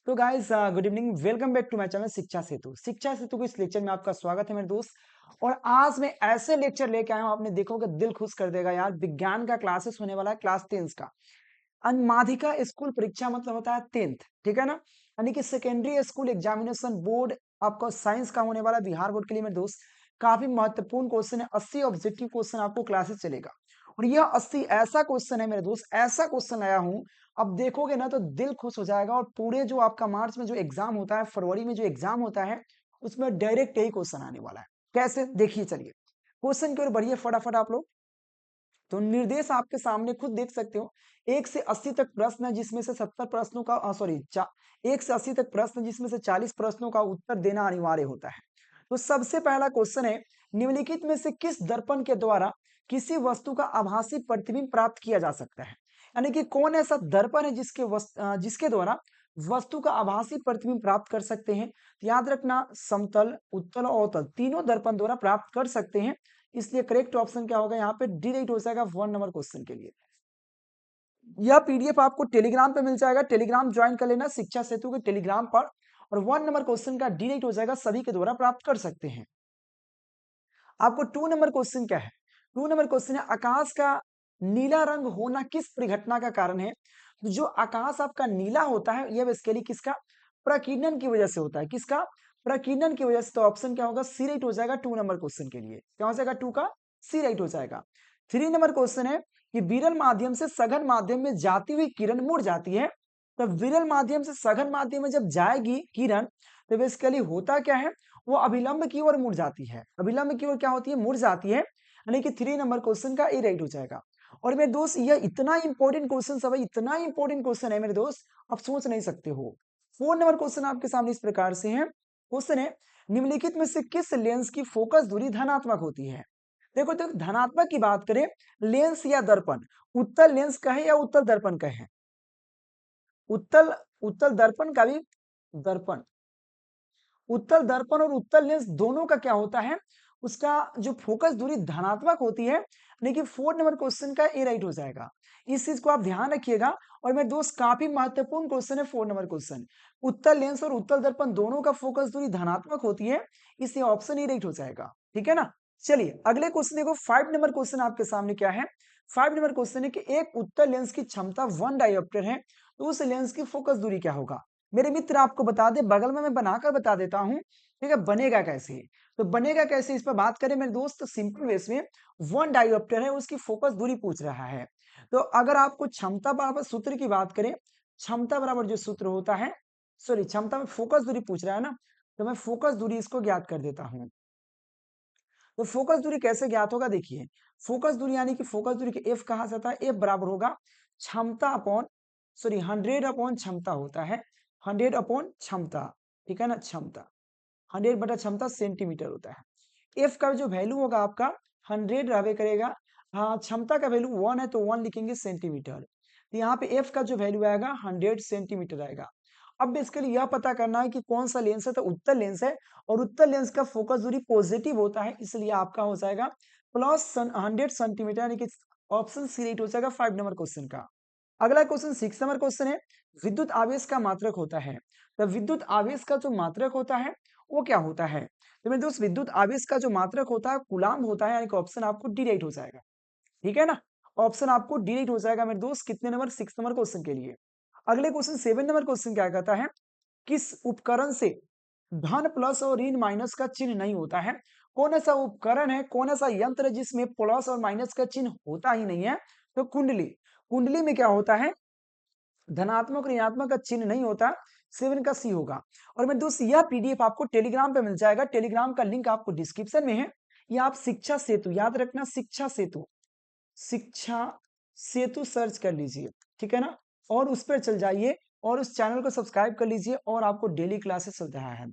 तो guys good evening, welcome back to my channel Shiksha Setu. शिक्षा सेतु के इस लेक्चर में आपका स्वागत है मेरे दोस्त। और आज मैं ऐसे लेक्चर लेके आया हूं, आपने देखोगे दिल खुश कर देगा यार। विज्ञान का क्लासेस होने वाला है, क्लास 10 का। माध्यिका स्कूल परीक्षा मतलब होता है 10th, ठीक है ना। यानी कि सेकेंडरी स्कूल एग्जामिनेशन बोर्ड आपका साइंस का होने वाला है बिहार बोर्ड के लिए मेरे दोस्त। काफी महत्वपूर्ण क्वेश्चन है, 80 ऑब्जेक्टिव क्वेश्चन आपको क्लासेस चलेगा। और यह 80 ऐसा क्वेश्चन है मेरे दोस्त, ऐसा क्वेश्चन लाया हूं, अब देखोगे ना तो दिल खुश हो जाएगा। और पूरे जो आपका मार्च में जो एग्जाम होता है, फरवरी में जो एग्जाम होता है, उसमें डायरेक्ट यही क्वेश्चन आने वाला है। कैसे, देखिए चलिए क्वेश्चन की ओर बढ़िए फटाफट आप लोग। तो निर्देश आपके सामने खुद देख सकते हो। 1 से 80 तक प्रश्न है, जिसमें से 70 प्रश्नों का सॉरी 1 से 80 तक प्रश्न, जिसमें से 40 प्रश्नों का उत्तर देना अनिवार्य होता है। तो सबसे पहला क्वेश्चन है, निम्नलिखित में से किस दर्पण के द्वारा किसी वस्तु का आभासी प्रतिबिंब प्राप्त किया जा सकता है। यानी कि कौन ऐसा दर्पण है जिसके द्वारा वस्तु का आभासी प्रतिबिंब प्राप्त कर सकते हैं। याद रखना, समतल, उत्तल और अवतल तीनों दर्पण द्वारा प्राप्त कर सकते हैं। इसलिए करेक्ट ऑप्शन क्या होगा यहाँ पे, डी राइट हो जाएगा 1 नंबर क्वेश्चन के लिए। यह पीडीएफ आपको टेलीग्राम पे मिल जाएगा, टेलीग्राम ज्वाइन कर लेना शिक्षा सेतु के टेलीग्राम पर। और 1 नंबर क्वेश्चन का डी राइट हो जाएगा, सभी के द्वारा प्राप्त कर सकते हैं। आपको 2 नंबर क्वेश्चन क्या है, 2 नंबर क्वेश्चन है, आकाश का नीला रंग होना किस परिघटना का कारण है। जो आकाश आपका नीला होता है, यह बेसिकली किसका, प्रकीर्णन की वजह से होता है। किसका, प्रकीर्णन की वजह से। तो ऑप्शन क्या होगा, सी राइट हो जाएगा 2 नंबर क्वेश्चन के लिए। क्या हो जाएगा, 2 का सी राइट हो जाएगा। 3 नंबर क्वेश्चन है कि विरल माध्यम से सघन माध्यम में जाती हुई किरण मुड़ जाती है। तो विरल माध्यम से सघन माध्यम में जब जाएगी किरण, तो बेसिकली होता क्या है, वो अभिलंब की ओर मुड़ जाती है। अभिलंब की ओर क्या होती है, मुड़ जाती है। यानी कि 3 नंबर क्वेश्चन का ए राइट हो जाएगा। और मेरे दोस्त, यह इतना इंपॉर्टेंट क्वेश्चन है, इतना इंपॉर्टेंट क्वेश्चन है मेरे दोस्त, आप सोच नहीं सकते हो। 4 नंबर क्वेश्चन आपके सामने इस प्रकार से है। क्वेश्चन है, निम्नलिखित में से किस लेंस की फोकस दूरी धनात्मक होती है। देखो तो धनात्मक की बात करें, लेंस या दर्पण, उत्तल लेंस का है या उत्तल दर्पण का है। उत्तल उत्तल दर्पण का भी, दर्पण, उत्तल दर्पण और उत्तल लेंस दोनों का क्या होता है, उसका जो फोकस दूरी धनात्मक होती है। लेकिन 4 नंबर क्वेश्चन का ए राइट हो जाएगा। इस चीज को आप ध्यान रखिएगा। और मेरे दोस्त, काफी महत्वपूर्ण क्वेश्चन है 4 नंबर क्वेश्चन। उत्तल लेंस और उत्तल दर्पण दोनों का फोकस दूरी धनात्मक होती है, इसलिए ऑप्शन ए राइट हो जाएगा। ठीक है ना। चलिए अगले क्वेश्चन देखो, 5 नंबर क्वेश्चन आपके सामने क्या है। 5 नंबर क्वेश्चन है कि एक उत्तल लेंस की क्षमता 1 डायोप्टर है, तो उस लेंस की फोकस दूरी क्या होगा। मेरे मित्र आपको बता दे, बगल में मैं बनाकर बता देता हूं। ठीक है, बनेगा कैसे, तो बनेगा कैसे इस पर बात करें मेरे दोस्त, सिंपल वे में 1 डायोप्टर है, उसकी फोकस दूरी पूछ रहा है। तो अगर आपको क्षमता बराबर सूत्र की बात करें, क्षमता बराबर जो सूत्र होता है, सॉरी क्षमता में फोकस दूरी पूछ रहा है ना, तो मैं फोकस दूरी इसको ज्ञात कर देता हूं। तो फोकस दूरी कैसे ज्ञात होगा, देखिए फोकस दूरी यानी कि फोकस दूरी के एफ कहा जाता है, एफ बराबर होगा क्षमता अपॉन, सॉरी 100 अपॉन क्षमता होता है, 100 अपॉन क्षमता। ठीक है ना, क्षमता 100 बटा क्षमता सेंटीमीटर होता है। एफ का जो वैल्यू होगा आपका 100 रहबे करेगा। हाँ, क्षमता का वैल्यू 1 है तो 1 लिखेंगे सेंटीमीटर। तो यहाँ पे एफ का जो वैल्यू आएगा 100 सेंटीमीटर आएगा। अब बेसिकली यह पता करना है कि कौन सा लेंस है, तो उत्तल लेंस है। और उत्तल लेंस का फोकस दूरी पॉजिटिव होता है, इसलिए आपका हो जाएगा प्लस 100 सेंटीमीटर, यानी कि ऑप्शन सी राइट हो जाएगा 5 नंबर क्वेश्चन का। अगला क्वेश्चन 6 नंबर क्वेश्चन है, विद्युत आवेश का मात्रक होता है। तो विद्युत आवेश का जो मात्रक होता है वो क्या होता है, तो मेरे दोस्त विद्युत आवेश का जो मात्रक होता है कूलाम होता है, यानी कि ऑप्शन आपको डी राइट हो जाएगा। ठीक है ना, ऑप्शन आपको डी राइट हो जाएगा मेरे दोस्त, कितने नंबर, 6 नंबर क्वेश्चन के लिए। अगले क्वेश्चन 7 नंबर क्वेश्चन क्या कहता है, किस उपकरण से धन प्लस और ऋण माइनस का चिन्ह नहीं होता है। कौन ऐसा उपकरण है, कौन ऐसा यंत्र है जिसमें प्लस और माइनस का चिन्ह होता ही नहीं है। तो कुंडली, कुंडली में क्या होता है, धनात्मक और ऋणात्मक का चिन्ह नहीं होता। 7 का सी होगा। और मेरे दोस्त, यह पीडीएफ आपको टेलीग्राम पे मिल जाएगा, टेलीग्राम का लिंक आपको डिस्क्रिप्शन में है। या आप शिक्षा सेतु, याद रखना शिक्षा सेतु, शिक्षा सेतु सर्च कर लीजिए। ठीक है ना, और उस पर चल जाइए और उस चैनल को सब्सक्राइब कर लीजिए, और आपको डेली क्लासेस चल रहा है।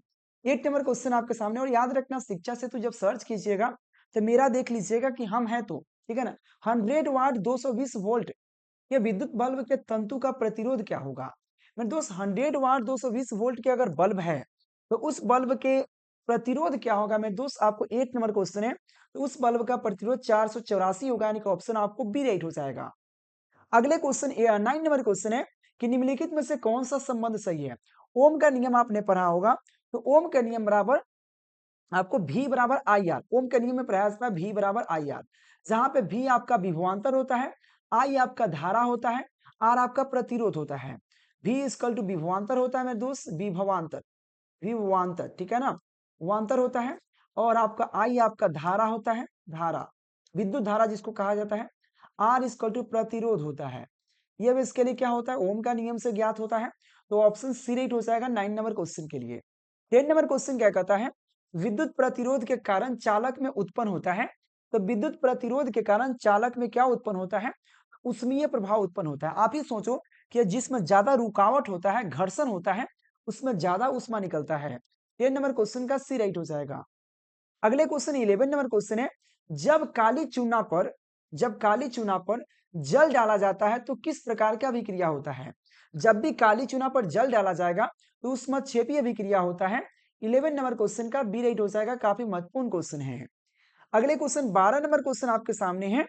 8 नंबर क्वेश्चन आपके सामने। और याद रखना, शिक्षा सेतु जब सर्च कीजिएगा तो मेरा देख लीजिएगा कि हम हैं तो, ठीक है ना। 100 वाट 220 वोल्ट ये विद्युत बल्ब के तंतु का प्रतिरोध क्या होगा। मेरे दोस्त, 100 वाट 220 वोल्ट के अगर बल्ब है, तो उस बल्ब के प्रतिरोध क्या होगा मेरे दोस्त, आपको 8 नंबर क्वेश्चन है। तो उस बल्ब का प्रतिरोध 484 होगा, यानी कि ऑप्शन आपको बी राइट हो जाएगा। अगले क्वेश्चन 9 नंबर क्वेश्चन है कि निम्नलिखित में से कौन सा संबंध सही है। ओम का नियम आपने पढ़ा होगा, तो ओम का नियम बराबर आपको V बराबर आई आर। ओम के नियम में प्रयास में V बराबर आई आर, जहां पे V आपका विभवांतर होता है, I आपका धारा होता है, R आपका प्रतिरोध होता है। V इक्वल टू विभवांतर होता है मेरे दोस्त, विभवांतर, विभवांतर, ठीक है ना, वांतर होता है। और आपका I आपका धारा होता है, धारा, विद्युत धारा जिसको कहा जाता है। R इक्वल टू प्रतिरोध होता है। ये अब इसके लिए क्या होता है, ओम का नियम से ज्ञात होता है। तो ऑप्शन सी राइट हो जाएगा 9 नंबर क्वेश्चन के लिए। 10 नंबर क्वेश्चन क्या कहता है, विद्युत प्रतिरोध के कारण चालक में उत्पन्न होता है। तो विद्युत प्रतिरोध के कारण चालक में क्या उत्पन्न होता है, उष्मीय प्रभाव उत्पन्न होता है। आप ही सोचो कि जिसमें ज्यादा रुकावट होता है, घर्षण होता है, उसमें ज्यादा उष्मा निकलता है। 10 नंबर क्वेश्चन का सी राइट हो जाएगा। अगले क्वेश्चन 11 नंबर क्वेश्चन है, जब काली चूना पर जल डाला जाता है तो किस प्रकार का अभिक्रिया होता है। जब भी काली चूना पर जल डाला जाएगा तो उसमें क्षेपीय अभिक्रिया होता है। 11 नंबर क्वेश्चन का बी राइट हो जाएगा, काफी महत्वपूर्ण क्वेश्चन है। अगले क्वेश्चन 12 नंबर क्वेश्चन आपके सामने है,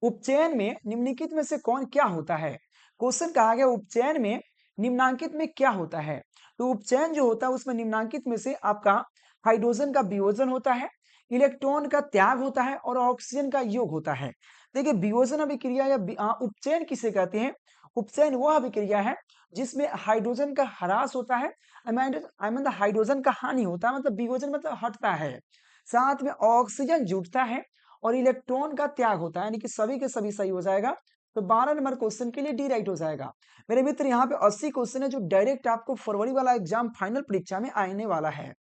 उपचयन में निम्नलिखित में से कौन क्या होता है। क्वेश्चन कहा गया उपचयन में निम्नांकित में क्या होता है। तो उपचयन जो होता है उसमें निम्नांकित में से आपका हाइड्रोजन का वियोजन होता है, इलेक्ट्रॉन का त्याग होता है और ऑक्सीजन का योग होता है। देखिए वियोजन अभिक्रिया या उपचयन किसे कहते हैं, उपचयन वह अभिक्रिया है जिसमें हाइड्रोजन का ह्रास होता है, हाइड्रोजन का हानि होता है, मतलब वियोजन मतलब हटता है, साथ में ऑक्सीजन जुटता है और इलेक्ट्रॉन का त्याग होता है, यानी कि सभी के सभी सही हो जाएगा। तो 12 नंबर क्वेश्चन के लिए डी राइट हो जाएगा। मेरे मित्र यहाँ पे 80 क्वेश्चन है जो डायरेक्ट आपको फरवरी वाला एग्जाम फाइनल परीक्षा में आने वाला है।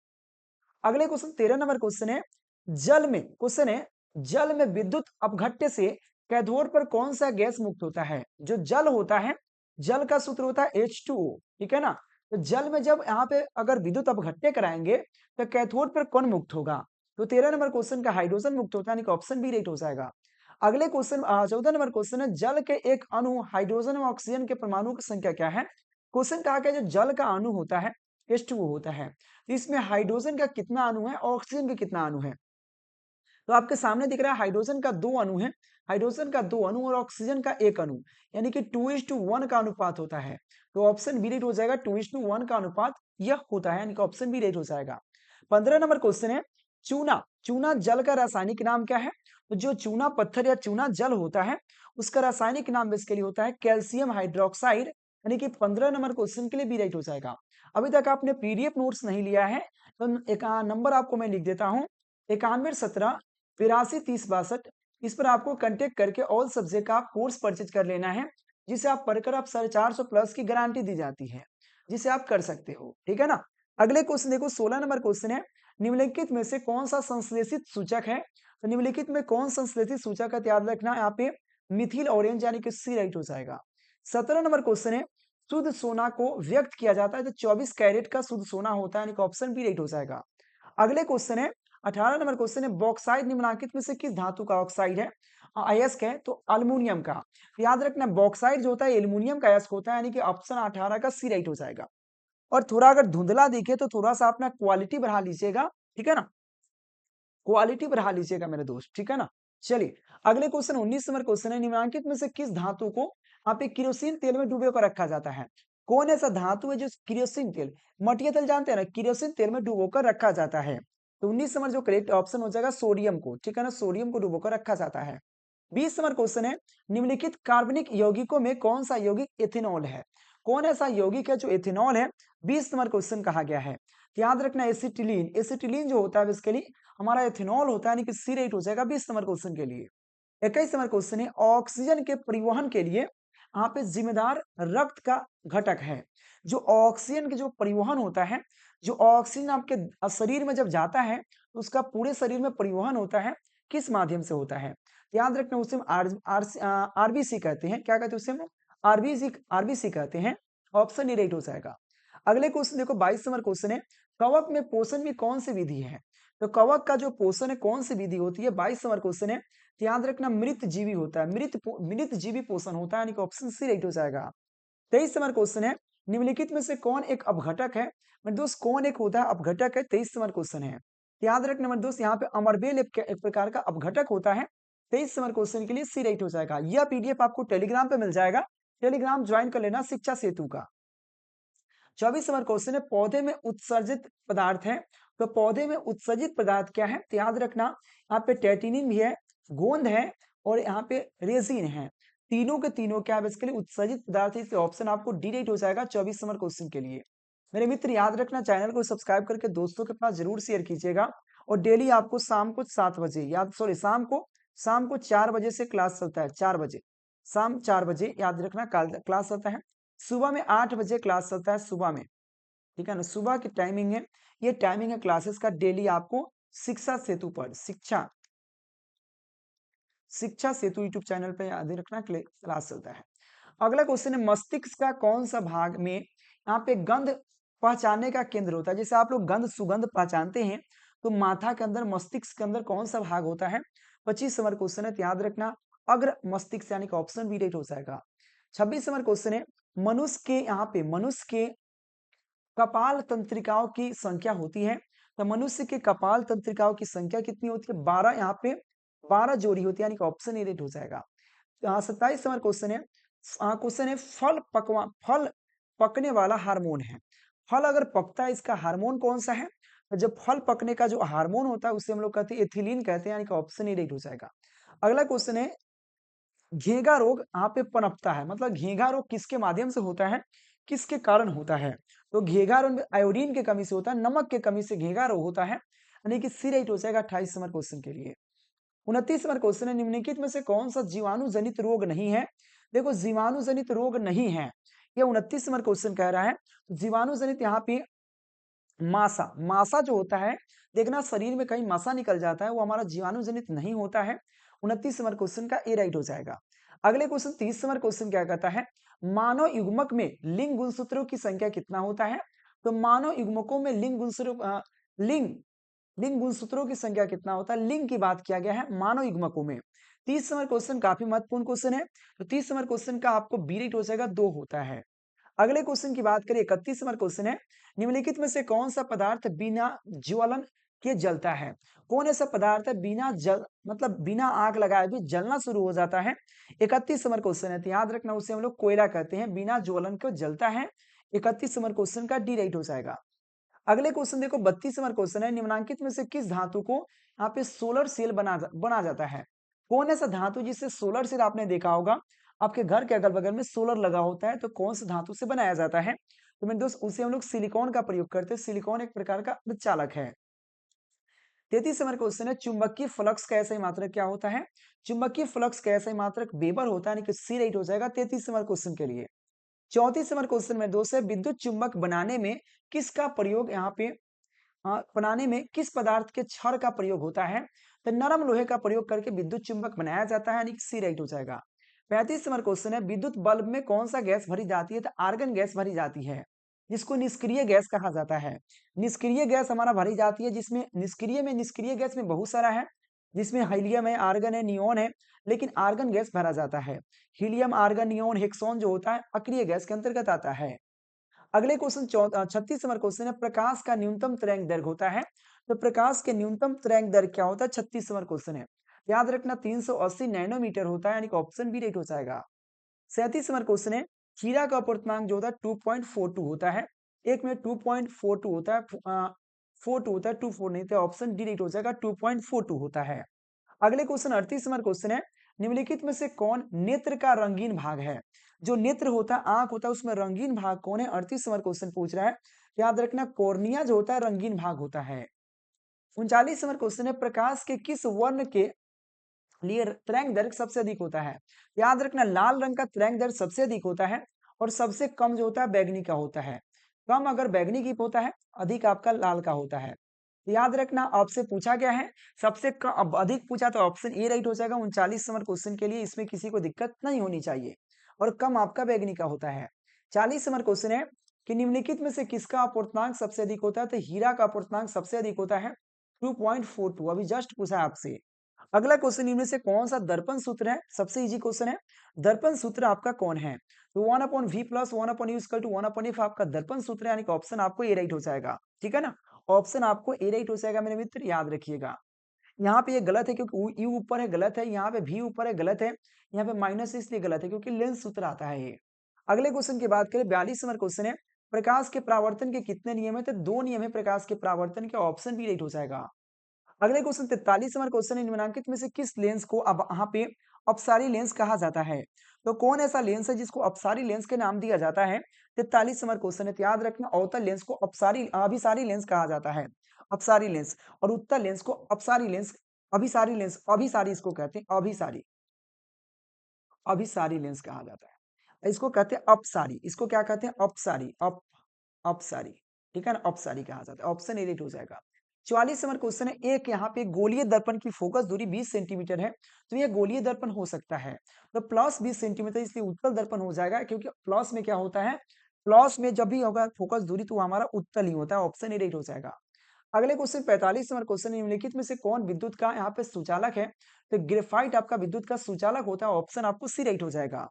अगले क्वेश्चन 13 नंबर क्वेश्चन है, जल में विद्युत अपघट्य से कैथोड पर कौन सा गैस मुक्त होता है। जो जल होता है, जल का सूत्र होता है H2O, ठीक है ना। तो जल में जब यहाँ पे अगर विद्युत अपघट्य कराएंगे तो कैथोड पर कौन मुक्त होगा। तो 13 नंबर क्वेश्चन का हाइड्रोजन मुक्त होता है, यानी कि ऑप्शन बी राइट हो जाएगा। अगले क्वेश्चन 14 नंबर क्वेश्चन है, जल के एक अणु हाइड्रोजन और ऑक्सीजन के परमाणु की संख्या क्या है। क्वेश्चन कहा गया जो जल का अणु होता है H2O होता है, इसमें हाइड्रोजन का कितना अणु है, ऑक्सीजन का कितना अणु है। तो आपके सामने दिख रहा है हाइड्रोजन का 2 अणु है, हाइड्रोजन का 2 अणु और ऑक्सीजन का 1 अणु, यानी कि 2:1 का अनुपात होता है। तो ऑप्शन बी राइट हो जाएगा, 2:1 का अनुपात यह होता है, यानी कि ऑप्शन बी राइट हो जाएगा। 15 नंबर क्वेश्चन है, चूना जल का रासायनिक नाम क्या है। तो जो चूना पत्थर या चूना जल होता है उसका रासायनिक नाम इसके लिए होता है कैल्शियम हाइड्रोक्साइड, यानी कि 15 नंबर क्वेश्चन के लिए बी राइट हो जाएगा। अभी तक आपने पीडीएफ नोट्स नहीं लिया है तो एक नंबर आपको मैं लिख देता हूँ, 9117 82 30 62। इस पर आपको कांटेक्ट करके ऑल सब्जेक्ट का कोर्स परचेज कर लेना है, जिसे आप पढ़कर आप 450 प्लस की गारंटी दी जाती है, जिसे आप कर सकते हो, ठीक है ना। अगले क्वेश्चन देखो, 16 नंबर क्वेश्चन है, निम्नलिखित में से कौन सा संश्लेषित सूचक है। तो निम्नलिखित में कौन संश्लेषित सूचक है, याद रखना यहाँ पे मिथिल ऑरेंज, यानी कि सी राइट हो जाएगा। 17 नंबर क्वेश्चन है, शुद्ध सोना को व्यक्त किया जाता है तो 24 कैरेट का शुद्ध सोना होता है, यानी कि ऑप्शन बी राइट हो जाएगा। अगले क्वेश्चन है 18 नंबर क्वेश्चन है, बॉक्साइड निम्नलिखित में से किस धातु का ऑक्साइड है। अयस्क है तो अल्युमिनियम का। तो याद रखना बॉक्साइड जो होता है एल्युमिनियम का अयस्क होता है, यानी कि ऑप्शन 18 का सी राइट हो जाएगा। और थोड़ा अगर धुंधला दिखे तो थोड़ा सा अपना क्वालिटी बढ़ा लीजिएगा, ठीक है ना, क्वालिटी बढ़ा लीजिएगा मेरे दोस्त, ठीक है ना। चलिए अगले क्वेश्चन 19 नंबर क्वेश्चन है, निम्नलिखित में से किस धातु को आप एक किरोसिन तेल में डूबे कर रखा जाता है। कौन ऐसा धातु है जो किरोसिन तेल, मटिया तेल जानते हैं ना, किरोसिन तेल में डुबो कर रखा जाता है। तो 19 नंबर जो करेक्ट ऑप्शन हो जाएगा सोडियम को, ठीक है ना, सोडियम को डुबो कर रखा जाता है। 20 नंबर क्वेश्चन है, निम्नलिखित कार्बनिक यौगिकों में कौन सा यौगिक एथेनॉल है। कौन ऐसा यौगिक है जो एथेनॉल है, 20 नंबर क्वेश्चन कहा गया है। याद रखना एसिटिलीन, एसिटिलीन जो होता है इसके लिए हमारा एथेनॉल होता है, यानी कि सी राइट हो जाएगा 20 नंबर क्वेश्चन के लिए। 21 नंबर क्वेश्चन है, ऑक्सीजन के परिवहन के लिए यहाँ पे जिम्मेदार रक्त का घटक है। जो ऑक्सीजन के जो परिवहन होता है, जो ऑक्सीजन आपके शरीर में जब जाता है तो उसका पूरे शरीर में परिवहन होता है, किस माध्यम से होता है। याद रखना उसे आरबीसी कहते हैं, क्या कहते हैं उसे, आरबीसी कहते हैं। ऑप्शन ए राइट हो जाएगा। अगले क्वेश्चन देखो 22 नंबर क्वेश्चन है, कवक में पोषण में कौन सी विधि है। तो कवक का जो पोषण है कौन सी विधि होती है, 22 नंबर क्वेश्चन है। तो याद रखना मृत जीवी होता है, मृत जीवी पोषण होता है, यानी कि ऑप्शन सी राइट हो जाएगा। 23 नंबर क्वेश्चन है, निम्नलिखित में से कौन एक अपघटक है। मेरे दोस्त कौन एक होता है अपघटक है, 23 नंबर क्वेश्चन है। याद रखना मेरे दोस्त यहाँ पे अमरबेल एक प्रकार का अपघटक होता है। 23 नंबर क्वेश्चन के लिए सी राइट हो जाएगा। यह पीडीएफ आपको टेलीग्राम पे मिल जाएगा, टेलीग्राम ज्वाइन कर लेना शिक्षा सेतु का। 24 नंबर क्वेश्चन है, पौधे में उत्सर्जित पदार्थ है, तो पौधे में उत्सर्जित पदार्थ क्या है, तो याद रखना यहाँ पे टेटिनिन भी है, गोंद है और यहाँ पे रेजिन है। तीनों के तीनों क्या है बेसिकली उत्सर्जित पदार्थ है, इसलिए ऑप्शन आपको डी राइट हो जाएगा 24 नंबर क्वेश्चन के लिए। मेरे मित्र याद रखना, चैनल को सब्सक्राइब करके दोस्तों के पास जरूर शेयर कीजिएगा और डेली आपको शाम को 7 बजे याद सॉरी शाम को 4 बजे से क्लास चलता है, 4 बजे शाम 4 बजे याद रखना क्लास चलता है। सुबह में 8 बजे क्लास चलता है सुबह में, ठीक है ना, सुबह की टाइमिंग है, ये टाइमिंग है क्लासेस का डेली आपको शिक्षा सेतु पर शिक्षा सेतु यूट्यूब चैनल पे याद रखना क्लास चलता है। अगला क्वेश्चन है, मस्तिष्क का कौन सा भाग में यहाँ पे गंध पहचानने का केंद्र होता है, जैसे आप लोग गंध सुगंध पहचानते हैं तो माथा के अंदर मस्तिष्क के अंदर कौन सा भाग होता है, 25 नंबर क्वेश्चन है, याद रखना अग्र मस्तिष्क यानी कि ऑप्शन बी राइट हो जाएगा। 26 नंबर क्वेश्चन है, मनुष्य के कपाल तंत्रिकाओं की संख्या होती है, तो मनुष्य के कपाल तंत्रिकाओं की संख्या कितनी होती है, 12, यहाँ पे 12 जोड़ी होती है, यानी कि ऑप्शन ए राइट हो जाएगा। 27 नंबर क्वेश्चन है फल पकने वाला हार्मोन है, फल अगर पकता है इसका हार्मोन कौन सा है, तो जब फल पकने का जो हार्मोन होता है उसे हम लोग कहते हैं एथिलीन कहते हैं, यानी कि ऑप्शन ए राइट हो जाएगा। अगला क्वेश्चन है, घेंघा रोग यहाँ पे पनपता है, मतलब घेंघा रोग किसके माध्यम से होता है, किसके कारण होता है, तो घेंघा रोग आयोडीन की कमी से होता है, नमक की कमी से घेंघा रोग होता है, यानी कि सी राइट हो जाएगा 28 नंबर क्वेश्चन के लिए। 29 नंबर क्वेश्चन है, निम्नलिखित में से कौन सा जीवाणु जनित रोग नहीं है, देखो जीवाणु जनित रोग नहीं है, ये 29 नंबर क्वेश्चन कह रहा है। जीवाणु जनित यहाँ पे मासा जो होता है, देखना शरीर में कहीं मासा निकल जाता है, वो हमारा जीवाणु जनित नहीं होता है। 29 नंबर क्वेश्चन का ए राइट हो जाएगा। अगले क्वेश्चन 30 नंबर क्वेश्चन क्या कहता है, मानव युग्मक में लिंग गुणसूत्रों की संख्या कितना होता है, तो मानव युग्मकों में लिंग गुणसूत्रों की संख्या कितना होता है, लिंग की बात किया गया है मानव युग्मकों में। 30 नंबर क्वेश्चन काफी महत्वपूर्ण क्वेश्चन है, तो 30 नंबर क्वेश्चन का आपको बी राइट हो जाएगा, 2 होता है। अगले क्वेश्चन की बात करें, 31 नंबर क्वेश्चन है, निम्नलिखित में से कौन सा पदार्थ बिना ज्वलन के जलता है, कौन ऐसा पदार्थ है बिना जल मतलब बिना आग लगाए भी जलना शुरू हो जाता है, 31 नंबर क्वेश्चन है, तो याद रखना उसे हम लोग कोयला कहते हैं, बिना ज्वलन को जलता है। 31 नंबर क्वेश्चन का डी राइट हो जाएगा। अगले क्वेश्चन देखो, 32 नंबर क्वेश्चन है, निम्नलिखित में से किस धातु को यहाँ पे सोलर सेल बना जाता है, कौन ऐसा धातु जिससे सोलर सेल आपने देखा होगा आपके घर के अगल बगल में सोलर लगा होता है, तो कौन सा धातु से बनाया जाता है, तो मेरे दोस्त उसे हम लोग सिलिकॉन का प्रयोग करते हैं, सिलिकॉन एक प्रकार का चालक है। 33 नंबर क्वेश्चन है, चुंबकीय फ्लक्स का ऐसा मात्रक क्या होता है, चुंबकीय फ्लक्स का ऐसा मात्रक वेबर होता है, यानी कि सी राइट हो जाएगा 33 नंबर क्वेश्चन के लिए। 34 नंबर क्वेश्चन में दोस्त है, विद्युत चुंबक बनाने में किसका प्रयोग यहाँ पे बनाने में किस पदार्थ के क्षण का प्रयोग होता है, तो नरम लोहे का प्रयोग करके विद्युत चुंबक बनाया जाता है, यानी सी राइट हो जाएगा। 35 नंबर क्वेश्चन है, विद्युत बल्ब में कौन सा गैस भरी जाती है, तो आर्गन गैस भरी जाती है, जिसको निष्क्रिय गैस कहा जाता है। निष्क्रिय गैस हमारा भरी जाती है, जिसमें निष्क्रिय गैस में बहुत सारा है, जिसमें हीलियम है, आर्गन है, नियोन है, लेकिन आर्गन गैस भरा जाता है। हीलियम, आर्गन, नियोन, हेक्सोन जो होता है अक्रिय गैस के अंतर्गत आता है। अगले क्वेश्चन 36 नंबर क्वेश्चन है, प्रकाश का न्यूनतम तरंग दैर्घ्य होता है, तो प्रकाश के न्यूनतम तरंग दैर्घ्य क्या होता है, 36 नंबर क्वेश्चन है, याद रखना 380 नैनोमीटर होता है, यानी कि ऑप्शन बी राइट हो जाएगा। 37 नंबर क्वेश्चन है, हीरा का अपूर्णांक जो होता है 2.42 होता है, एक में 2.42 होता है, 42 होता है, 24 नहीं, तो ऑप्शन डी राइट हो जाएगा, 2.42 होता है। अगले क्वेश्चन 38 नंबर क्वेश्चन है, निम्नलिखित में से कौन नेत्र का रंगीन भाग है, जो नेत्र होता है आंख होता है उसमें रंगीन भाग कौन है, 38 नंबर क्वेश्चन पूछ रहा है, याद रखना कोर्निया जो होता है रंगीन भाग होता है। 39 नंबर क्वेश्चन है, प्रकाश के किस वर्ण के लिए तरंग दैर्घ्य सबसे अधिक होता है, याद रखना लाल रंग का तरंग दैर्घ्य सबसे अधिक होता है और सबसे कम जो होता है बैगनी का होता है, कम अगर बैगनी की होता है, अधिक आपका लाल का होता है। याद रखना आपसे पूछा गया है, सबसे कम अब अधिक पूछा तो ऑप्शन ए राइट हो जाएगा 39 नंबर क्वेश्चन के लिए, इसमें किसी को दिक्कत नहीं होनी चाहिए, और कम आपका बैगनी का होता है। 40 नंबर क्वेश्चन है कि निम्नलिखित में से किसका अपूर्णांक सबसे अधिक होता है, तो हीरा का अपूर्णांक सबसे अधिक होता है 2.42, अभी जस्ट पूछा है आपसे। अगला क्वेश्चन इनमें से कौन सा दर्पण सूत्र है, सबसे इजी क्वेश्चन है, दर्पण सूत्र आपका कौन है, तो 1/v plus 1/u equal to 1/f आपका दर्पण सूत्र है, यानी कि ऑप्शन आपको ए राइट हो जाएगा, ठीक है ना, ऑप्शन आपको ए राइट हो जाएगा मेरे मित्र, याद रखिएगा। यहाँ पे ये गलत है क्योंकि यू ऊपर है, गलत है, यहाँ पे भी ऊपर है, गलत है, यहाँ पे माइनस इसलिए गलत है क्योंकि लेंस सूत्र आता है ये, अगले क्वेश्चन की बात करें, 42 नंबर क्वेश्चन है, प्रकाश के परावर्तन के कितने नियम है? तो 2 नियम है प्रकाश के परावर्तन के, ऑप्शन बी राइट हो जाएगा। अगले क्वेश्चन 43 नंबर क्वेश्चन है, निम्नलिखित में से किस लेंस को अब यहाँ पे अपसारी लेंस कहा जाता है? तो कौन ऐसा लेंस है जिसको अपसारी लेंस के नाम दिया जाता है? 43 नंबर क्वेश्चन है, तो याद रखना अवतल लेंस को अपसारी अभिसारी लेंस कहा जाता है, अपसारी लेंस, और उत्तल लेंस को अपसारी लेंस, अभिसारी लेंस, अभिसारी इसको कहते हैं, अभिसारी, अभिसारी लेंस कहा जाता है। इसको कहते हैं अपसारी, इसको क्या कहते हैं? अपसारी, अपसारी, ठीक है ना, अपसारी कहा जाता है। ऑप्शन ए राइट हो जाएगा। 44 नंबर क्वेश्चन है, एक यहाँ पे गोलीय दर्पण की फोकस दूरी 20 सेंटीमीटर है, तो यह गोलीय दर्पण हो सकता है तो प्लस 20 सेंटीमीटर, इसलिए उत्तल दर्पण हो जाएगा, क्योंकि प्लस में क्या होता है, प्लस में जब भी होगा फोकस दूरी तो हमारा उत्तल ही होता है। ऑप्शन ए राइट हो जाएगा। अगले क्वेश्चन 45 नंबर क्वेश्चन, निम्नलिखित में से कौन विद्युत का यहाँ पे सुचालक है? तो ग्रेफाइट आपका विद्युत का सुचालक होता है, ऑप्शन आपको सी राइट हो जाएगा।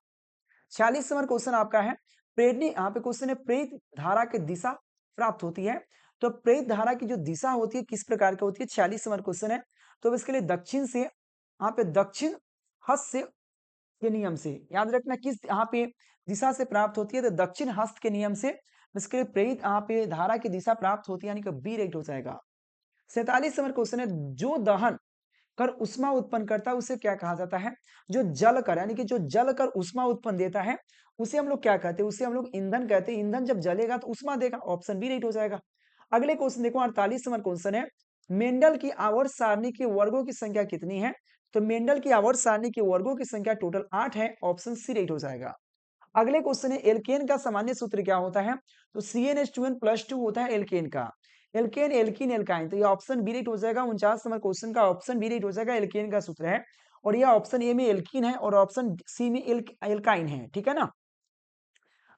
46 नंबर क्वेश्चन आपका है, प्रेरणी, यहाँ पे क्वेश्चन है, प्रेरित धारा की दिशा प्राप्त होती है, तो प्रेरित धारा की जो दिशा होती है किस प्रकार की होती है? 46 नंबर क्वेश्चन है, तो इसके लिए दक्षिण से, यहाँ पे दक्षिण हस्त से के नियम से, याद रखना किस यहाँ पे दिशा से प्राप्त होती है? तो दक्षिण हस्त के नियम से इसके लिए प्रेरित यहाँ पे धारा की दिशा प्राप्त होती है, यानी कि बी राइट हो जाएगा। 47 नंबर क्वेश्चन है, जो दहन कर उष्मा उत्पन्न करता है उसे क्या कहा जाता है? जो जल कर, यानी कि जो जल कर उष्मा उत्पन्न देता है उसे हम लोग क्या कहते हैं? उसे हम लोग ईंधन कहते हैं। ईंधन जब जलेगा तो उष्मा देगा, ऑप्शन बी राइट हो जाएगा। अगले क्वेश्चन देखो, 48 नंबर क्वेश्चन है, मेंडल की आवर्त सारणी के वर्गों की संख्या कितनी है? तो मेंडल की आवर्त सारणी के वर्गों की संख्या टोटल 8 है, ऑप्शन सी राइट हो जाएगा। अगले क्वेश्चन है, एल्केन का सामान्य सूत्र क्या होता है? तो CnH2n+2 होता है एल्केन का। एल्केन, एल्कीन, एल्काइन, तो ये ऑप्शन बी राइट हो जाएगा। 49 नंबर क्वेश्चन का ऑप्शन बी राइट हो जाएगा, एल्केन का सूत्र है, और यह ऑप्शन ए में एल्कीन है और ऑप्शन सी में एल्काइन है, ठीक है ना।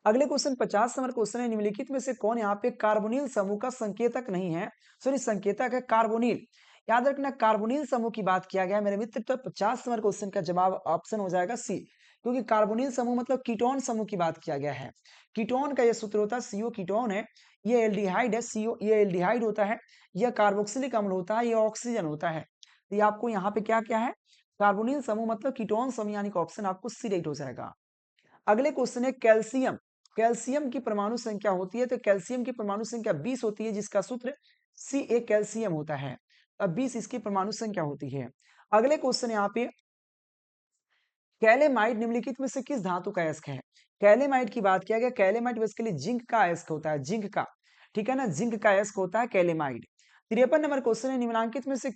अगले क्वेश्चन 50 नंबर क्वेश्चन है, निम्नलिखित में से कौन यहाँ पे कार्बोनिल समूह का संकेतक नहीं है? सॉरी, संकेतक है कार्बोनिल। याद रखना कार्बोनिल समूह की बात किया गया है मेरे मित्र, तो 50 नंबर क्वेश्चन का जवाब ऑप्शन हो जाएगा सी, क्योंकि कार्बोनिल समूह मतलब कीटोन समूह की बात किया गया है। कीटोन का यह सूत्र होता है, सीओ कीटोन है, ये एल्डिहाइड है, सीओ ये एल्डिहाइड होता है, यह कार्बोक्सिलिक अम्ल होता है, यह ऑक्सीजन होता है। तो ये आपको यहाँ पे क्या क्या है? कार्बोनिल समूह मतलब कीटोन समूह, यानी कि ऑप्शन आपको सी राइट हो जाएगा। अगले क्वेश्चन है, कैल्शियम, कैल्शियम की परमाणु संख्या होती है, तो कैल्शियम की परमाणु संख्या 20 होती है, जिसका सूत्र Ca कैल्शियम होता है। अब 20 इसकी परमाणु संख्या होती है। अगले क्वेश्चन यहाँ पे, कैलेमाइड निम्नलिखित में से किस धातु का अयस्क है? कैलेमाइड की बात किया गया, कैलेमाइड बेसिकली जिंक का अयस्क होता है, जिंक का, ठीक है ना, जिंक का अयस्क होता है कैलेमाइड। 53 नंबर क्वेश्चन है, निम्नलिखित में से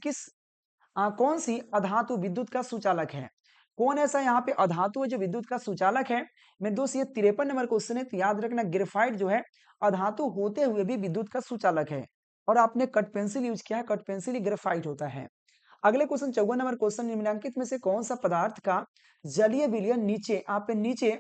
कौन सी अधातु विद्युत का सुचालक है? कौन ऐसा यहाँ पे अधातु है जो विद्युत का सुचालक है? मेरे दोस्त ये 53 नंबर क्वेश्चन है, तो याद रखना ग्रेफाइट जो है अधातु होते हुए भी विद्युत का सुचालक है, और आपने कट पेंसिल यूज किया है, कट पेंसिल ही ग्रेफाइट होता है। अगले क्वेश्चन 54 नंबर क्वेश्चन, निम्नलिखित में से कौन सा पदार्थ का जलीय विलयन नीचे आप नीचे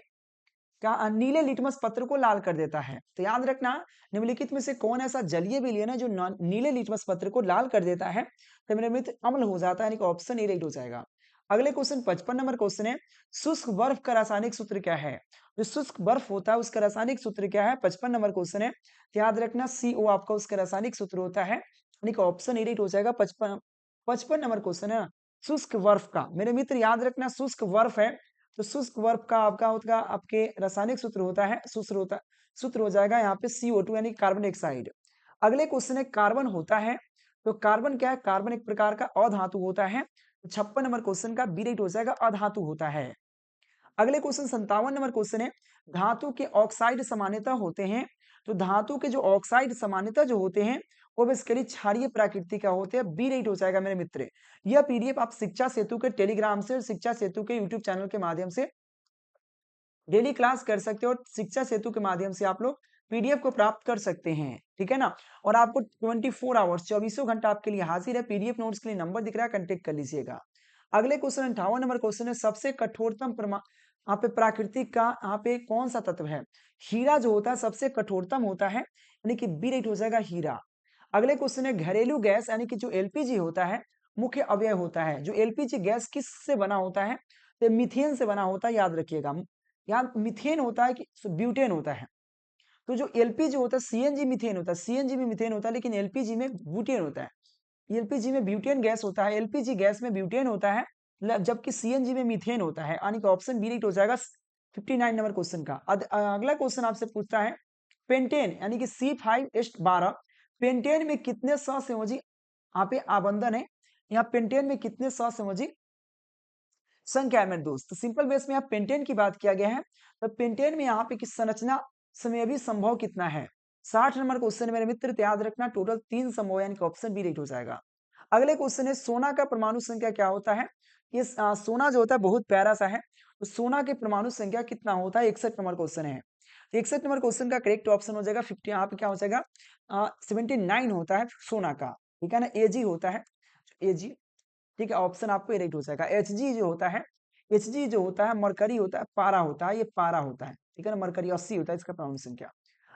का नीले लिटमस पत्र को लाल कर देता है? तो याद रखना निम्नलिखित में से कौन ऐसा जलीय विलयन है जो नीले लिटमस पत्र को लाल कर देता है? तो मेरे मित्र अम्ल हो जाता है, यानी कि ऑप्शन ए राइट हो जाएगा। अगले क्वेश्चन 55 नंबर क्वेश्चन है, शुष्क बर्फ का रासायनिक सूत्र क्या है? जो शुष्क बर्फ होता है उसका रासायनिक सूत्र क्या है? 55 नंबर क्वेश्चन है, तो याद रखना CO आपका उसका रासायनिक सूत्र होता है, यानी कि ऑप्शन ए राइट हो जाएगा। 55 नंबर क्वेश्चन है, शुष्क बर्फ का, मेरे मित्र याद रखना शुष्क बर्फ है, तो शुष्क बर्फ का आपका होगा आपके रासायनिक सूत्र होता है, सूत्र हो जाएगा यहाँ पे CO2 यानी कार्बन डाइऑक्साइड। अगले क्वेश्चन है, कार्बन होता है, तो कार्बन क्या है? कार्बन एक प्रकार का अधातु होता है। 56 नंबर क्वेश्चन का बी राइट हो जाएगा, अधातु होता है। अगले क्वेश्चन 57 नंबर क्वेश्चन है, धातु के ऑक्साइड सामान्यतः होते हैं, तो धातु के जो ऑक्साइड सामान्यतः जो होते हैं वो बेसिकली क्षारीय प्रकृति का होते हैं, बी राइट हो जाएगा मेरे मित्र। यह पीडीएफ आप शिक्षा सेतु के टेलीग्राम से और शिक्षा सेतु के यूट्यूब चैनल के माध्यम से डेली क्लास कर सकते हो, और शिक्षा सेतु के माध्यम से आप लोग पीडीएफ को प्राप्त कर सकते हैं, ठीक है ना। और आपको 24 आवर्स 24 घंटा आपके लिए हाजिर है, पीडीएफ नोट्स के लिए नंबर दिख रहा है, कंटेक्ट कर लीजिएगा। अगले क्वेश्चन 58 नंबर क्वेश्चन है, सबसे कठोरतम यहाँ पे प्राकृतिक का यहाँ पे कौन सा तत्व है? हीरा जो होता है सबसे कठोरतम होता है, यानी कि बी राइट हो जाएगा, हीरा। अगले क्वेश्चन है, घरेलू गैस यानी कि जो एलपीजी होता है मुख्य अवयव होता है, जो एलपीजी गैस किस से बना होता है? तो मीथेन से बना होता है, याद रखिएगा। यहाँ मीथेन होता है कि ब्यूटेन होता है, तो जो एलपीजी होता है सीएनजी मीथेन होता है, सीएनजी में मीथेन होता है, लेकिन एलपीजी में ब्यूटेन होता है। एलपीजी में ब्यूटेन गैस होता है, एलपीजी गैस में ब्यूटेन होता है, जबकि सीएनजी में मीथेन होता है, यानी कि ऑप्शन बी राइट हो जाएगा। 59 नंबर क्वेश्चन का। अगला क्वेश्चन आपसे पूछता है पेंटेन यानी कि C5H12 पेंटेन में कितने सहसंयोजी यहाँ पे आबंधन है, यहाँ पेंटेन में कितने सहसंयोजी संख्या है मेरे दोस्त। तो सिंपल बेस में यहाँ पेंटेन की बात किया गया है, तो पेंटेन में यहाँ पे की संरचना समयभी संभव कितना है। 60 नंबर क्वेश्चन मेरे मित्र, याद रखना टोटल 3 संभव यानी कि ऑप्शन बी राइट हो जाएगा। अगले क्वेश्चन है सोना का परमाणु संख्या क्या होता है। ये सोना जो होता है बहुत प्यारा सा है, तो सोना के परमाणु संख्या कितना होता है, 61 नंबर क्वेश्चन है। 61 नंबर क्वेश्चन का करेक्ट ऑप्शन हो जाएगा 50, यहाँ पे क्या हो जाएगा 79 होता है सोना का, ठीक है ना। एजी होता है, एजी, ठीक है, ऑप्शन आपको ये राइट हो जाएगा। एचजी जो होता है, एचजी जो होता है मरकरी होता है, पारा होता है, ये पारा होता है, ठीक है ना, मरकरी 80 होता है इसका परमाणु संख्या।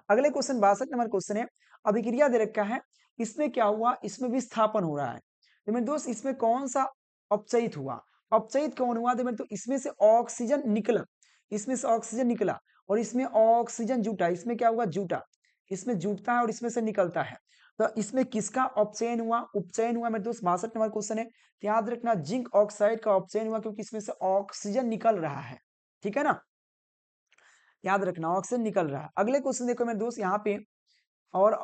अगले क्वेश्चन 62 नंबर क्वेश्चन है, अभिक्रिया दे रखा है, इसमें क्या हुआ, इसमें विस्थापन हो रहा है। तो मेरे दोस्त इसमें कौन सा अपचयित हुआ, अपचयित कौन हुआ, तो मेरे तो इसमें से ऑक्सीजन निकला, इसमें से ऑक्सीजन निकला और इसमें ऑक्सीजन जुटा, इसमें क्या हुआ जुटा, इसमें जुटता है और इसमें से निकलता है। तो इसमें किसका अपचयन हुआ, उपचयन हुआ मेरे दोस्त। 62 नंबर क्वेश्चन है, याद रखना जिंक ऑक्साइड का अपचयन हुआ क्योंकि इसमें से ऑक्सीजन निकल रहा है, ठीक है ना, याद रखना ऑक्सीजन निकल रहा है। अगले क्वेश्चन देखो मेरे दोस्त यहाँ पे, और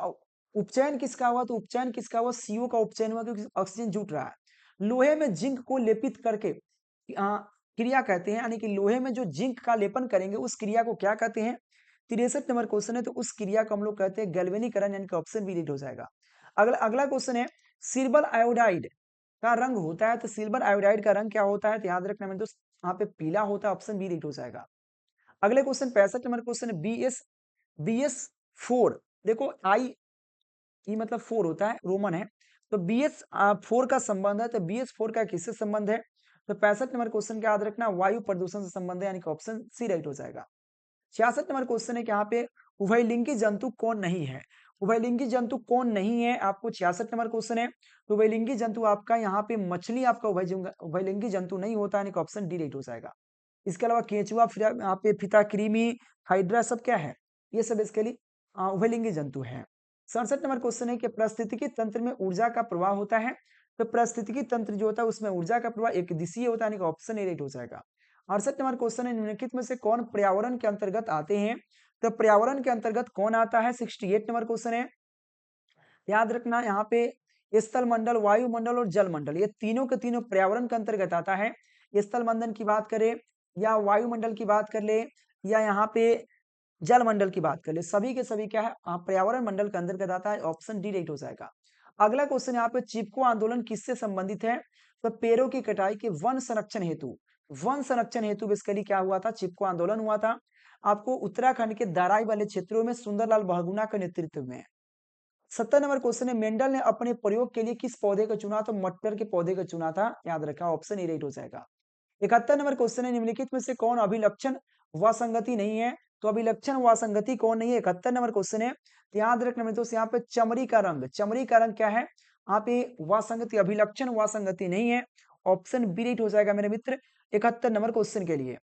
उपचयन किसका हुआ, तो उपचयन किसका हुआ, सीओ का उपचयन हुआ क्योंकि ऑक्सीजन जुट रहा है। लोहे में जिंक को लेपित करके क्रिया कहते हैं, यानी कि लोहे में जो जिंक का लेपन करेंगे उस क्रिया को क्या कहते हैं। 63 नंबर क्वेश्चन है, तो उस क्रिया को हम लोग कहते हैं गैल्वेनीकरण, यानी कि ऑप्शन बी राइट हो जाएगा। अगला अगला क्वेश्चन है सिल्वर आयोडाइड का रंग होता है, तो सिल्वर आयोडाइड का रंग क्या होता है, तो याद रखना मेरे दोस्त यहाँ पे पीला होता है, ऑप्शन बी राइट हो जाएगा। अगले क्वेश्चन 65 नंबर क्वेश्चन है BS4, देखो आई ई मतलब 4 होता है, रोमन है, तो BS4 का संबंध है, तो BS4 का किससे संबंध है, तो 65 नंबर क्वेश्चन का याद रखना वायु प्रदूषण से संबंध है, यानी कि ऑप्शन सी राइट हो जाएगा। 66 नंबर क्वेश्चन है कि यहाँ पे उभयलिंगी जंतु कौन नहीं है, उभयलिंगी जंतु कौन नहीं है, आपको 66 नंबर क्वेश्चन है। तो उभयलिंगी जंतु आपका यहाँ पे मछली आपका उभयलिंगी जंतु नहीं होता, यानी कि ऑप्शन डी राइट हो जाएगा। इसके अलावा केंचुआ, फिर यहाँ पे फिता कृमि, हाइड्रा सब क्या है, ये सब इसके लिए उभयलिंगी जंतु है। 67 नंबर क्वेश्चन है कि पारिस्थितिकी तंत्र में ऊर्जा का प्रवाह होता है, तो पारिस्थितिकी तंत्र जो होता है उसमें ऊर्जा का प्रवाह एक दिशीय होता है, यानी कि ऑप्शन ए राइट हो जाएगा। 68 नंबर क्वेश्चन है निम्नलिखित में से कौन पर्यावरण के अंतर्गत आते हैं, तो पर्यावरण के अंतर्गत कौन आता है। 68 नंबर क्वेश्चन है, याद रखना यहाँ पे स्थल मंडल, वायुमंडल और जल मंडल, ये तीनों के तीनों पर्यावरण के अंतर्गत आता है। स्थल मंडल की बात करें या वायुमंडल की बात कर ले या यहाँ पे जल मंडल की बात कर ले, सभी के सभी क्या है पर्यावरण मंडल के अंतर्गत आता है, ऑप्शन डी राइट हो जाएगा। अगला क्वेश्चन यहाँ पे चिपको आंदोलन किससे संबंधित है, तो पेड़ों की कटाई के वन संरक्षण हेतु, वन संरक्षण हेतु बेसिकली क्या हुआ था, चिपको आंदोलन हुआ था। आपको उत्तराखंड के दाराई वाले क्षेत्रों में सुंदरलाल बहुगुणा के नेतृत्व में। 70 नंबर क्वेश्चन है मेंडल ने अपने प्रयोग के लिए किस पौधे को चुना, तो मटर के पौधे को चुना था, याद रखा ऑप्शन ए राइट हो जाएगा। 71 नंबर क्वेश्चन है निम्नलिखित में से कौन अभिलक्षण व संगति नहीं है, तो अभिलक्षण व संगति कौन नहीं है। 71 नंबर क्वेश्चन है, याद रखना मेरे दोस्त यहाँ पे चमड़ी का रंग, चमड़ी का रंग क्या है, यहाँ पे व संगति, अभिलक्षण व संगति नहीं है, ऑप्शन बी राइट हो जाएगा मेरे मित्र 71 नंबर क्वेश्चन के लिए।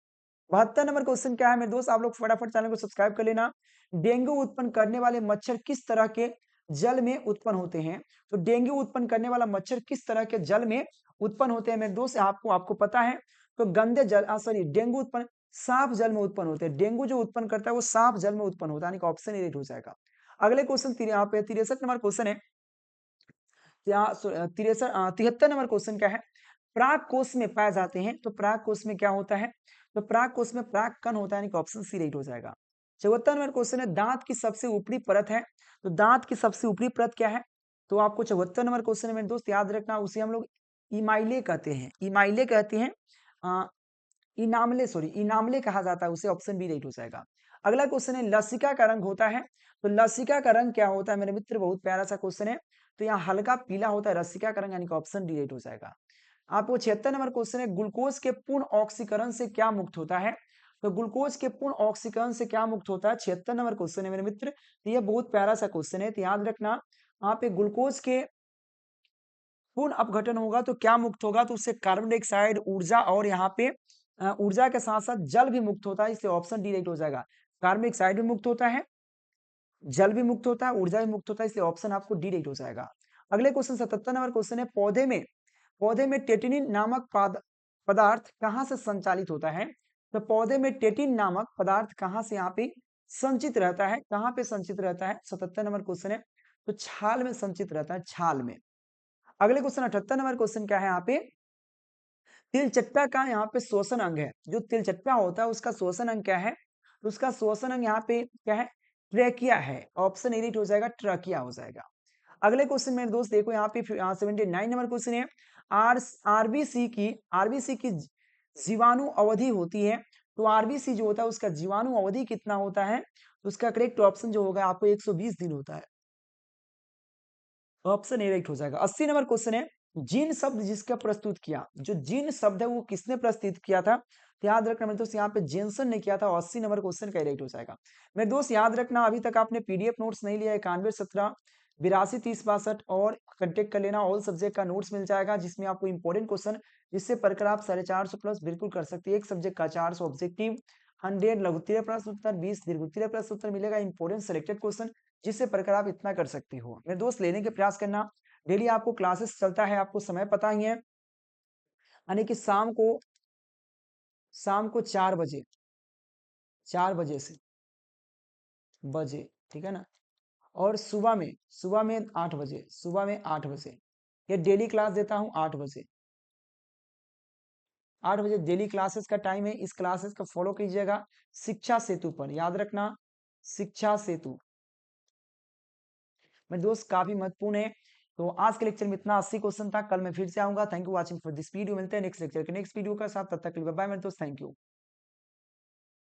72 नंबर क्वेश्चन क्या है मेरे दोस्त, आप लोग फटाफट चैनल को सब्सक्राइब कर लेना। डेंगू उत्पन्न करने वाले मच्छर किस तरह के जल में उत्पन्न होते हैं, तो डेंगू उत्पन्न करने वाला मच्छर किस तरह के जल में उत्पन्न होते हैं मेरे दोस्त, आपको पता है, तो गंदे जल, सॉरी डेंगू उत्पन्न साफ जल में उत्पन्न होते हैं, डेंगू जो उत्पन्न करता है वो साफ जल में उत्पन्न होता है, यानी कि ऑप्शन ए राइट हो जाएगा। अगले क्वेश्चन यहाँ पे 63 नंबर क्वेश्चन है, 73 नंबर क्वेश्चन क्या है, प्राक कोष में पाए जाते हैं, तो प्राक कोष में क्या होता है, तो प्राक कोष में प्राक कण होता है, यानी कि ऑप्शन सी राइट हो जाएगा। 74 नंबर क्वेश्चन है दांत की सबसे ऊपरी परत है, तो दांत की सबसे ऊपरी परत क्या है, तो आपको 74 नंबर क्वेश्चन है मेरे दोस्त, याद रखना उसे हम लोग इमाइले कहते हैं, इमाइले कहते हैं, इनामले, सॉरी इनामले कहा जाता है उसे, ऑप्शन बी राइट हो जाएगा। अगला क्वेश्चन है लसिका का रंग होता है, तो लसिका का रंग क्या होता है मेरे मित्र, बहुत प्यारा सा क्वेश्चन है, तो यहाँ हल्का पीला होता है लसिका का रंग, यानी कि ऑप्शन डी राइट हो जाएगा। आपको 76 नंबर क्वेश्चन है ग्लूकोज के पूर्ण ऑक्सीकरण से क्या मुक्त होता है, तो ग्लूकोज के पूर्ण ऑक्सीकरण से क्या मुक्त होता है, 76 नंबर क्वेश्चन है मेरे मित्र, तो ये बहुत प्यारा सा क्वेश्चन है, तो याद रखना यहाँ पे ग्लूकोज के पूर्ण अपघटन होगा तो क्या मुक्त होगा, तो उससे कार्बन डाइऑक्साइड, ऊर्जा और यहाँ पे ऊर्जा के साथ साथ जल भी मुक्त होता है, इसलिए ऑप्शन डी राइट हो जाएगा। कार्बन डाइऑक्साइड भी मुक्त होता है, जल भी मुक्त होता है, ऊर्जा भी मुक्त होता है, इसलिए ऑप्शन आपको डी राइट हो जाएगा। अगले क्वेश्चन 77 नंबर क्वेश्चन है पौधे में टेटिनिन नामक पदार्थ कहाँ से संचालित होता है, तो पौधे में टेटिन नामक पदार्थ कहाँ से यहाँ पे संचित रहता है, कहाँ पे संचित रहता है? 77 नंबर क्वेश्चन है। तो छाल में संचित रहता है, छाल में। अगले क्वेश्चन 78 नंबर क्वेश्चन क्या है यहाँ पे? तिलचट्टा का यहाँ पे श्वसन अंग है। जो तिलचट्टा होता है उसका श्वसन अंग क्या है? तो उसका श्वसन अंग यहाँ पे क्या है? ट्रेकिया है। ऑप्शन एडिट हो जाएगा, ट्रकिया हो जाएगा। अगले क्वेश्चन मेरे दोस्त देखो यहाँ पे 79 नंबर क्वेश्चन है। आरबीसी की जीवाणु अवधि होती है। तो आरबीसी जो होता है उसका जीवाणु अवधि कितना होता है? तो उसका करेक्ट ऑप्शन जो होगा आपको 120 दिन होता है। ऑप्शन ए राइट हो जाएगा। 80 नंबर क्वेश्चन है। जीन शब्द जिसका प्रस्तुत किया, जो जीन शब्द है वो किसने प्रस्तुत किया था? तो याद रखना मेरे दोस्त यहाँ पे जेनसन ने किया था। 80 नंबर क्वेश्चन का राइट हो जाएगा। मेरे दोस्त याद रखना, अभी तक आपने पीडीएफ नोट्स नहीं लिया, 91 17 82 30 62 और कंटेक्ट कर लेना। ऑल सब्जेक्ट का नोट्स मिल जाएगा जिसमें आपको इंपॉर्टेंट क्वेश्चन जिससे पढ़कर आप 450 प्लस बिल्कुल कर सकते हैं। एक सब्जेक्ट का 400 ऑब्जेक्टिव, 100 लघु उत्तरीय प्रश्न उत्तर, 20 दीर्घ उत्तरीय प्रश्न उत्तर मिलेगा। इंपॉर्टेंट सेलेक्टेड क्वेश्चन जिससे पढ़कर आप इतना कर सकते हो। मेरे दोस्त लेने के प्रयास करना। डेली आपको क्लासेस चलता है, आपको समय पता ही है, यानी कि शाम को 4 बजे, 4 बजे से बजे, ठीक है ना। और सुबह में 8 बजे, सुबह में 8 बजे। ये डेली क्लास देता हूँ 8 बजे। 8 बजे डेली क्लासेस का टाइम है। इस क्लासेस का फॉलो कीजिएगा शिक्षा सेतु पर, याद रखना शिक्षा सेतु। मेरे दोस्त काफी महत्वपूर्ण है। तो आज के लेक्चर में इतना 80 क्वेश्चन था। कल मैं फिर से आऊंगा। Thank you watching for this video. मिलते हैं नेक्स्ट लेक्चर के नेक्स्ट वीडियो का साथ, तब तक के लिए बाय मेरे दोस्त, थैंक यू।